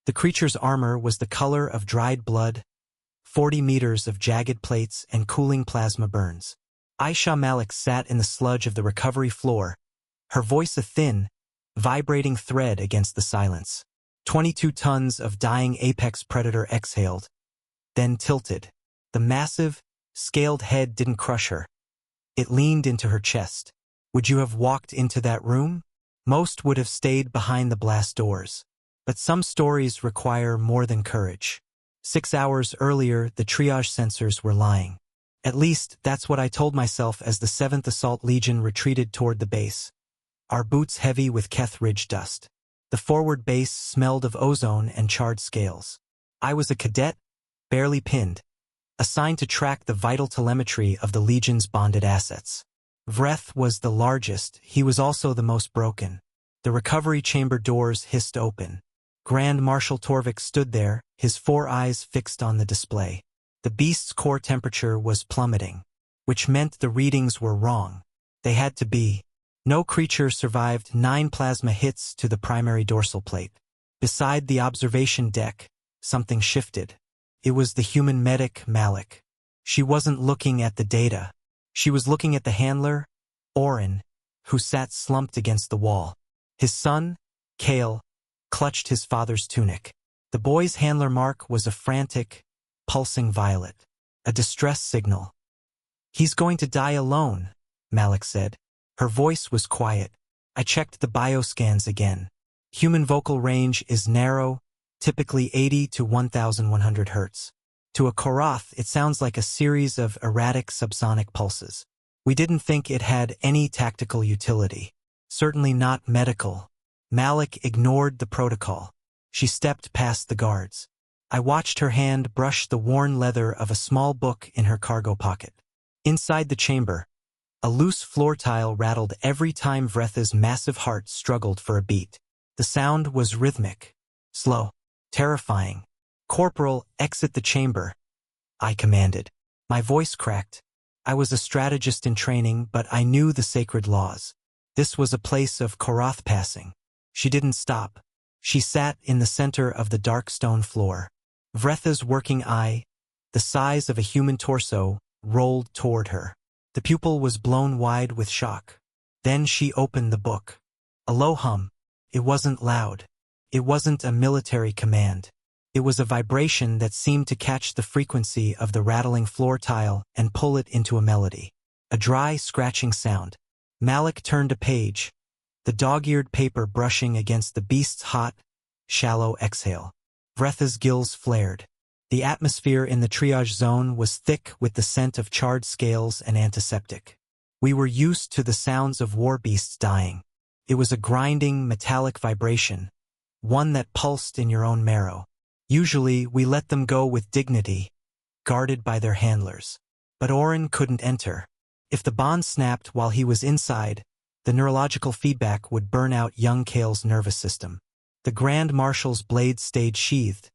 The creature's armor was the color of dried blood, 40 meters of jagged plates and cooling plasma burns. Aisha Malik sat in the sludge of the recovery floor, her voice a thin, vibrating thread against the silence. 22 tons of dying apex predator exhaled, then tilted. The massive, scaled head didn't crush her. It leaned into her chest. Would you have walked into that room? Most would have stayed behind the blast doors. But some stories require more than courage. 6 hours earlier, the triage sensors were lying. At least, that's what I told myself as the 7th Assault Legion retreated toward the base, our boots heavy with Keth Ridge dust. The forward base smelled of ozone and charred scales. I was a cadet, barely pinned, assigned to track the vital telemetry of the Legion's bonded assets. Vreth was the largest, he was also the most broken. The recovery chamber doors hissed open. Grand Marshal Torvik stood there, his 4 eyes fixed on the display. The beast's core temperature was plummeting, which meant the readings were wrong. They had to be. No creature survived 9 plasma hits to the primary dorsal plate. Beside the observation deck, something shifted. It was the human medic, Malik. She wasn't looking at the data. She was looking at the handler, Oren, who sat slumped against the wall. His son, Kale, clutched his father's tunic. The boy's handler mark was a frantic, pulsing violet, a distress signal. He's going to die alone, Malik said. Her voice was quiet. I checked the bioscans again. Human vocal range is narrow, typically 80 to 1,100 hertz. To a Korath, it sounds like a series of erratic subsonic pulses. We didn't think it had any tactical utility. Certainly not medical. Malik ignored the protocol. She stepped past the guards. I watched her hand brush the worn leather of a small book in her cargo pocket. Inside the chamber, a loose floor tile rattled every time Vretha's massive heart struggled for a beat. The sound was rhythmic, slow, terrifying. Corporal, exit the chamber, I commanded. My voice cracked. I was a strategist in training, but I knew the sacred laws. This was a place of Korath passing. She didn't stop. She sat in the center of the dark stone floor. Vretha's working eye, the size of a human torso, rolled toward her. The pupil was blown wide with shock. Then she opened the book. A low hum. It wasn't loud. It wasn't a military command. It was a vibration that seemed to catch the frequency of the rattling floor tile and pull it into a melody. A dry, scratching sound. Malik turned a page, the dog-eared paper brushing against the beast's hot, shallow exhale. Vretha's gills flared. The atmosphere in the triage zone was thick with the scent of charred scales and antiseptic. We were used to the sounds of war beasts dying. It was a grinding, metallic vibration, one that pulsed in your own marrow. Usually, we let them go with dignity, guarded by their handlers. But Oren couldn't enter. If the bond snapped while he was inside, the neurological feedback would burn out young Kale's nervous system. The Grand Marshal's blade stayed sheathed,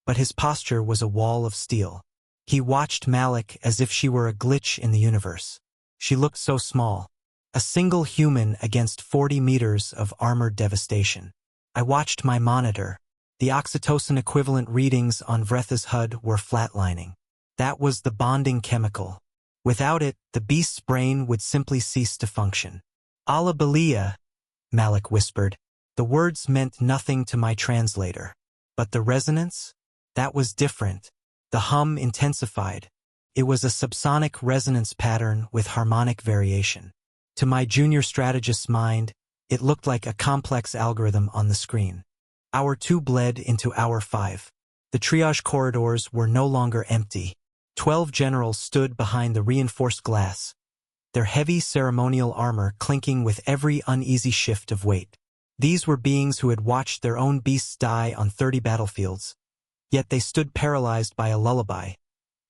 but his posture was a wall of steel. He watched Malik as if she were a glitch in the universe. She looked so small, a single human against 40 meters of armored devastation. I watched my monitor. The oxytocin-equivalent readings on Vretha's HUD were flatlining. That was the bonding chemical. Without it, the beast's brain would simply cease to function. Allah Baliya, Malik whispered. The words meant nothing to my translator. But the resonance? That was different. The hum intensified. It was a subsonic resonance pattern with harmonic variation. To my junior strategist's mind, it looked like a complex algorithm on the screen. Hour 2 bled into Hour 5. The triage corridors were no longer empty. 12 generals stood behind the reinforced glass, their heavy ceremonial armor clinking with every uneasy shift of weight. These were beings who had watched their own beasts die on 30 battlefields, yet they stood paralyzed by a lullaby,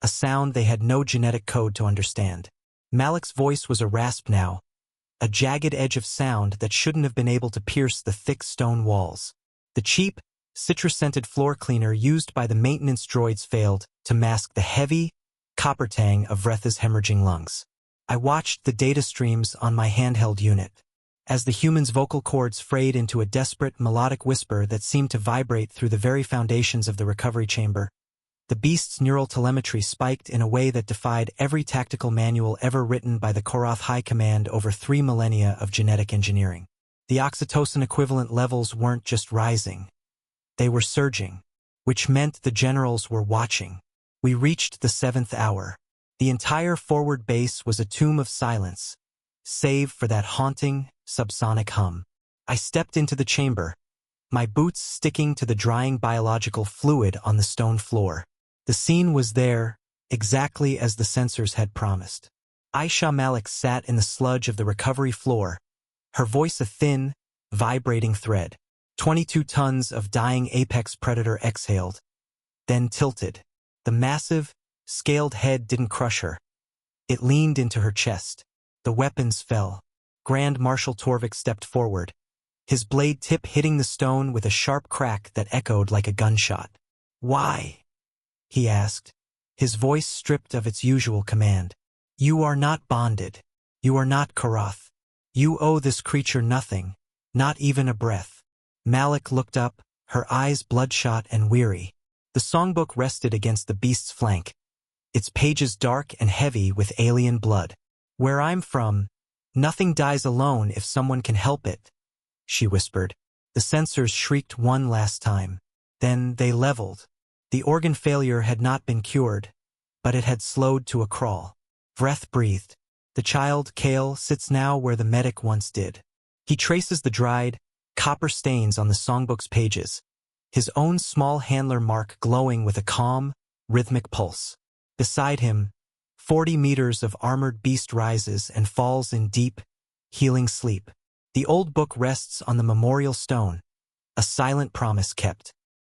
a sound they had no genetic code to understand. Malik's voice was a rasp now, a jagged edge of sound that shouldn't have been able to pierce the thick stone walls. The cheap, citrus-scented floor cleaner used by the maintenance droids failed to mask the heavy, copper tang of Vretha's hemorrhaging lungs. I watched the data streams on my handheld unit. as the human's vocal cords frayed into a desperate, melodic whisper that seemed to vibrate through the very foundations of the recovery chamber. The beast's neural telemetry spiked in a way that defied every tactical manual ever written by the Koroth High Command over 3 millennia of genetic engineering. The oxytocin equivalent levels weren't just rising. They were surging, which meant the generals were watching. We reached the 7th hour. The entire forward base was a tomb of silence, save for that haunting, subsonic hum. I stepped into the chamber, my boots sticking to the drying biological fluid on the stone floor. The scene was there, exactly as the sensors had promised. Aisha Malik sat in the sludge of the recovery floor, her voice a thin, vibrating thread. 22 tons of dying apex predator exhaled, then tilted. The massive, scaled head didn't crush her. It leaned into her chest. The weapons fell. Grand Marshal Torvik stepped forward, his blade tip hitting the stone with a sharp crack that echoed like a gunshot. "Why?" he asked, his voice stripped of its usual command. "You are not bonded. You are not Koroth. You owe this creature nothing, not even a breath." Malik looked up, her eyes bloodshot and weary. The songbook rested against the beast's flank, its pages dark and heavy with alien blood. "Where I'm from, nothing dies alone if someone can help it," she whispered. The sensors shrieked one last time. Then they leveled. The organ failure had not been cured, but it had slowed to a crawl. Breath breathed. The child, Kale, sits now where the medic once did. He traces the dried, copper stains on the songbook's pages, his own small handler mark glowing with a calm, rhythmic pulse. Beside him, 40 meters of armored beast rises and falls in deep, healing sleep. The old book rests on the memorial stone, a silent promise kept.